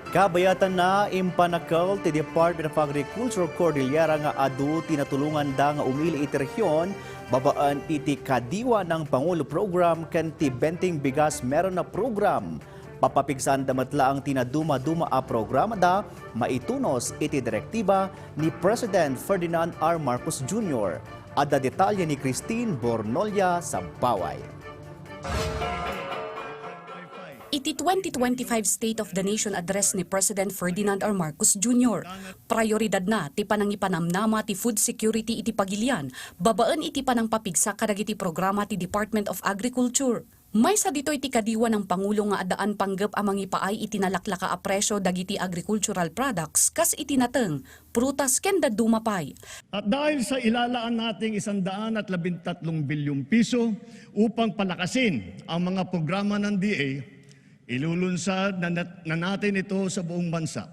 Kabayatan na impanakal ti Department of Agriculture Cordillera nga adu tinatulungan da nga umili iti rehiyon babaan iti kadiwa ng Pangulo Program ken ti Benting Bigas meron na program. Papapigsan damatla ang tinaduma-duma a programa da maitunos iti direktiba ni President Ferdinand R. Marcos Jr. Adda detalye ni Christine Bornolia sa Baway. Iti 2025 State of the Nation Address ni President Ferdinand R. Marcos Jr. Prioridad na ti panangipanamnama ti food security iti pagilian, babaan iti panangpapigsa kadagiti programa ti Department of Agriculture. May sa dito iti kadiwa ng Pangulo nga adaan panggap amang ipaay iti nalaklaka a presyo dagiti agricultural products kas iti nateng, prutas ken dumapay. At dahil sa ilalaan nating 113 bilyong piso upang palakasin ang mga programa ng DA, ilulunsad na natin ito sa buong bansa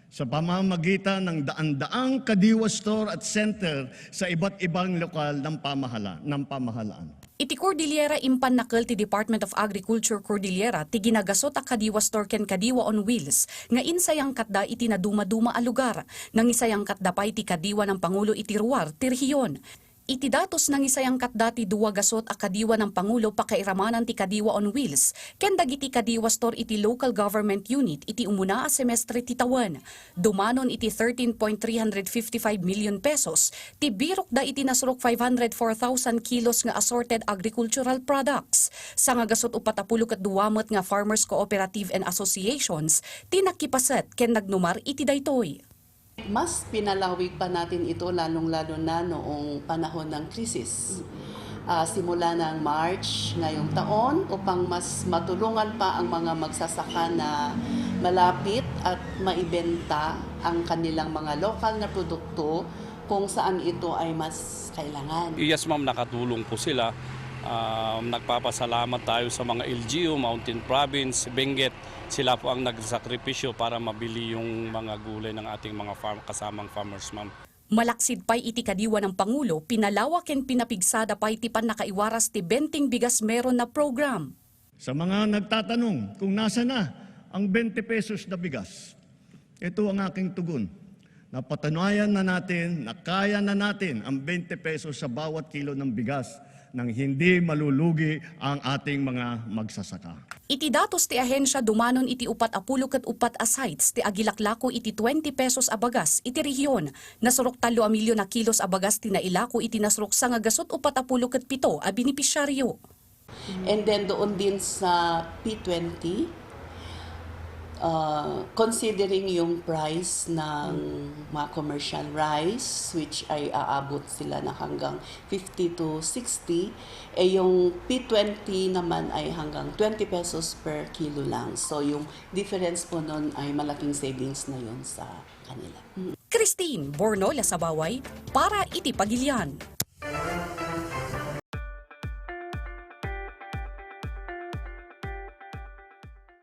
sa pamamagitan ng daan-daang kadiwa store at center sa iba't ibang lokal ng pamahalaan. Iti Cordillera impan nakal ti Department of Agriculture Cordillera ti ginagasot a kadiwa store ken kadiwa on wheels nga insayang katda iti naduma-duma a lugar nang isayang katda pa iti kadiwa ng Pangulo iti ruwar ti rehiyon. Iti datos ng isayang katdati duwa gasot a kadiwa ng Pangulo pakairamanan ti kadiwa on wheels, ken dagiti kadiwa store iti local government unit iti umuna a semestre ti tawan. Dumanon iti 13.355 million pesos, ti birok da iti nasrok 504,000 kilos nga assorted agricultural products. Sa nga gasot upatapulo ket duwamot nga farmers cooperative and associations, ti nakipaset ken nagnumar iti daytoy. Mas pinalawig pa natin ito lalong-lalo na noong panahon ng krisis. Simula ng March ngayong taon upang mas matulungan pa ang mga magsasaka na malapit at maibenta ang kanilang mga lokal na produkto kung saan ito ay mas kailangan. Yes ma'am, nakatulong po sila. Nagpapasalamat tayo sa mga LGU, Mountain Province, Benguet. Sila po ang nagsakripisyo para mabili yung mga gulay ng ating mga kasamang farmers, ma'am. Malaksid pa'y iti kadiwa ng Pangulo, pinalawak ken pinapigsada pa'y ti nakaiwaras ti Benting Bigas meron na program. Sa mga nagtatanong kung nasa na ang 20 pesos na bigas, ito ang aking tugon. Napatunayan na natin na kaya na natin ang 20 pesos sa bawat kilo ng bigas nang hindi malulugi ang ating mga magsasaka. Iti datos ti ahensya dumanon iti upat apulo ket upat a sites ti agilaklako iti 20 pesos a bagas iti rehiyon. Nasurok 3 milyon na kilos a bagas ti nailako iti nasrok sa nga gasot upat apulo ket 7 a benepisyaryo. And then doon din sa P20, considering yung price ng mga commercial rice, which ay aabot sila na hanggang 50 to 60, yung P20 naman ay hanggang 20 pesos per kilo lang. So yung difference po nun ay malaking savings na yun sa kanila. Christine Bornolia sa Baway para iti Pagilian.